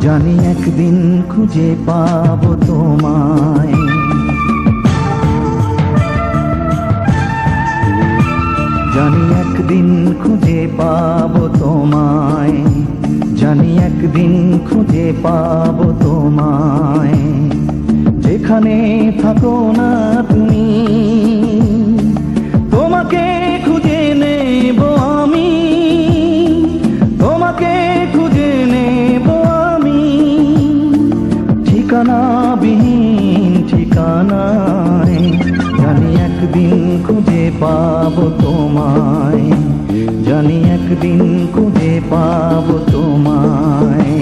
জানি একদিন খুঁজে পাবো তোমায়। জানি একদিন খুঁজে পাবো তোমায়, জানি একদিন খুঁজে পাবো তোমায়। যেখানে থাকো না তুমি, তোমাকে খুঁজে নেব আমি, তোমাকে খুঁজে নেব আমি। ঠিকানাবিহীন ঠিকানায়, জানি একদিন খুঁজে পাবো তোমায়, জানি একদিন খুঁজে পাবো তোমায়।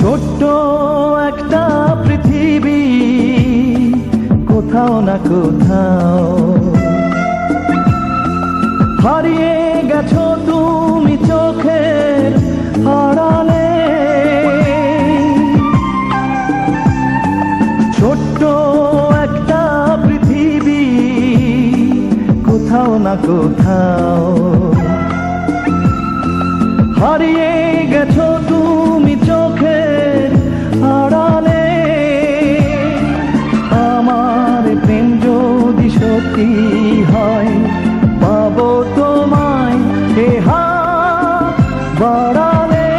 ছোট্ট একটা পৃথিবী, কোথাও না কোথাও হারিয়ে গেছো তুমি চোখের আড়ালে। ছোট্ট একটা পৃথিবী, কোথাও না কোথাও হারিয়ে গেছো তুমি চোখের আড়ালে। আমার প্রেম যদি সত্যি হয়, পাবো তোমায় এ হাত বাড়ালে।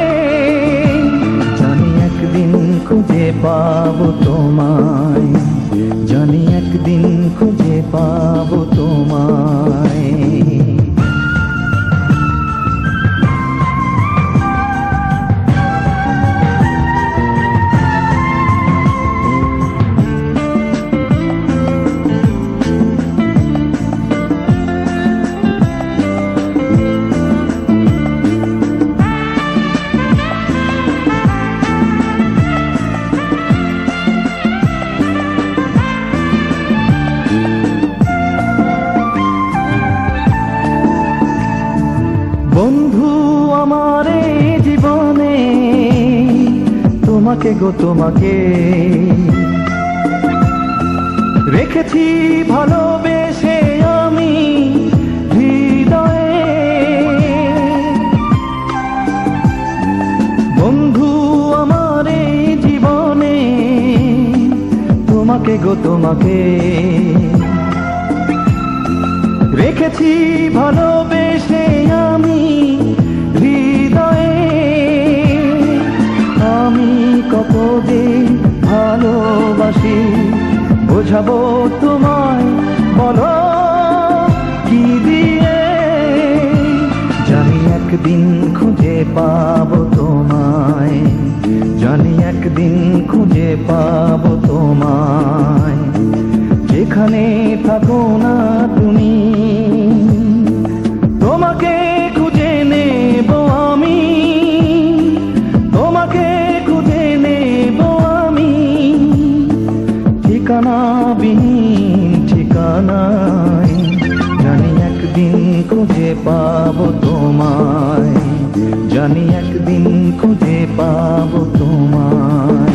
জানি একদিন খুঁজে পাবো তোমায়, জানি একদিন খুঁজে পাবো তোমায়। বন্ধু আমার জীবনে, তোমাকে গো তোমাকে রেখেছি ভালোবেসে আমি হৃদয়ে। বন্ধু আমার জীবনে, তোমাকে গো তোমাকে রেখেছি ভালোবেসে আমি হৃদয়ে। আমি কতদিন ভালোবাসি, বোঝাবো তোমায় বলো কি দিয়ে। জানি একদিন খুঁজে পাবো তোমায়, জানি একদিন খুঁজে পাবো তোমায়। যেখানে থাকো না তুমি, তোমাকে খুঁজে নেব আমি, তোমাকে খুঁজে নেব আমি। ঠিকানাবিহীন ঠিকানায়, জানি একদিন খুঁজে পাবো তোমায়, জানি একদিন খুঁজে পাবো তোমায়।